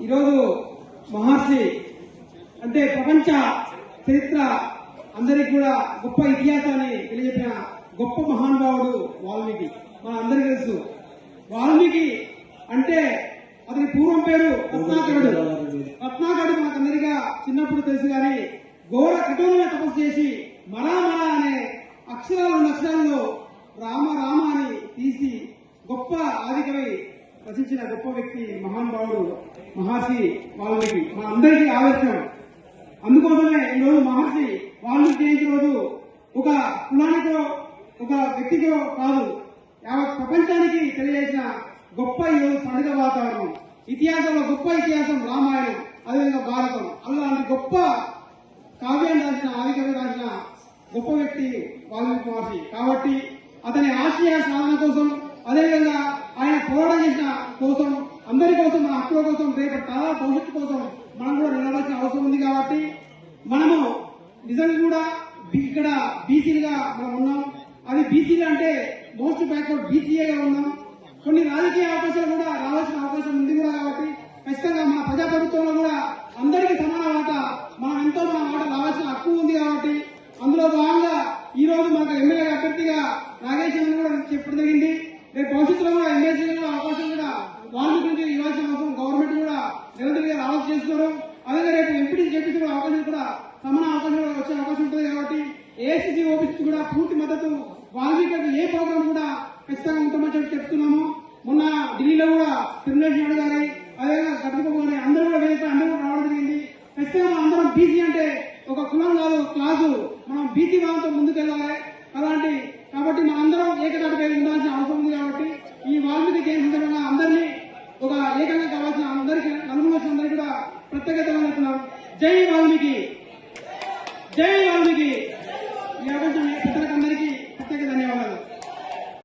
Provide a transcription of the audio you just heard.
ఈరోజు మహర్షి అంటే ప్రపంచ చరిత్ర అందరికి కూడా గొప్ప ఇతిహాసాన్ని తెలియజెప్పిన గొప్ప మహానుభావుడు వాల్మీకి. మన అందరికీ తెలుసు. వాల్మీకి అంటే అతని పూర్వం పేరు రత్నాకరుడు. రత్నాకరుడు మనకందరిగా చిన్నప్పుడు తెలుసు కానీ ఘోర కఠోరమైన తపస్సు చేసి మరా మరా అనే అక్షరాలలో రామ రామ అని తీసి గొప్ప ఆదికవి రచించిన గొప్ప వ్యక్తి మహానుభావుడు మహర్షి వాల్మీకి. మన అందరికీ ఆదర్శం. అందుకోసమే ఈరోజు మహర్షి వాల్మీకి జయంతి రోజు ఒక కులానికో ఒక వ్యక్తికో కాదు, యావత్ ప్రపంచానికి తెలియజేసిన గొప్ప ఈరోజు పండుగ వాతావరణం. ఇతిహాసంలో గొప్ప ఇతిహాసం రామాయణం, అదేవిధంగా భారతం. అలాంటి గొప్ప కావ్యాన్ని రాసిన ఆదికవి రాసిన గొప్ప వ్యక్తి వాల్మీకి మహర్షి. కాబట్టి అతని ఆశయ సాధన కోసం, అదేవిధంగా ఆయన పోరాటం చేసిన కోసం, అందరి కోసం, మన హక్కుల కోసం, రేపు తరాల భవిష్యత్తు కోసం మనం కూడా నిలబడాల్సిన అవసరం ఉంది. కాబట్టి మనము నిజంగా కూడా ఇక్కడ బీసీలుగా మనం ఉన్నాం. అది బీసీలు అంటే మోస్ట్ బ్యాక్వర్డ్ బీసీఏగా ఉన్నాం. కొన్ని రాజకీయ అవకాశాలు కూడా రావాల్సిన అవకాశం ఉంది కూడా. కాబట్టి ఖచ్చితంగా మన ప్రజాప్రభుత్వంలో కూడా అందరికీ సమాన వాటా, మనం ఎంతో మన వాటా రావాల్సిన హక్కు ఉంది. కాబట్టి అందులో భాగంగా ఈ రోజు మనకు ఎమ్మెల్యే అభ్యర్థిగా నాగేశ్వరం కూడా చెప్పడం జరిగింది. రేపు భవిష్యత్తులో కూడా ఎమ్మెల్యేలో అవకాశం కూడా వాళ్ళ గురించి ఇవ్వాల్సిన అవసరం గవర్నమెంట్ కూడా నిరంతరంగా ఆలోచన చేస్తున్నారు. అదే రేపు ఎంపీ చెప్పి కూడా అవకాశం కూడా సమాన అవకాశం కూడా వచ్చే అవకాశం ఉంటుంది. కాబట్టి ఏఐసీసీ ఓబీసీ కూడా పూర్తి మద్దతు వాల్మీకి ఏ ప్రోగ్రాం కూడా ఖచ్చితంగా ఉంటామని చెప్పి చెప్తున్నాము. మొన్న ఢిల్లీలో కూడా తిరుమలేష్ నాయుడు గారి, అదేవిధంగా గడ్డబాబు గారి అందరూ కూడా వేదిక అందరూ కూడా రావడం జరిగింది. ఖచ్చితంగా మనం అందరం బీసీ అంటే ఒక కులం కాదు, క్లాసు. మనం బీసీ భావంతో ముందుకెళ్ళాలి. కాబట్టి మన అందరం ఏకతాటిపై ఉండాల్సిన అవసరం ఉంది. కాబట్టి ఈ వాల్మీకి జయంతి సందర్భంగా అందరినీ ఒక ఏకంగా కావాల్సిన అందరికీ నలుగురు వచ్చిన అందరికీ కూడా ప్రత్యేకత చెప్తున్నాం. జై వాల్మీకి, జై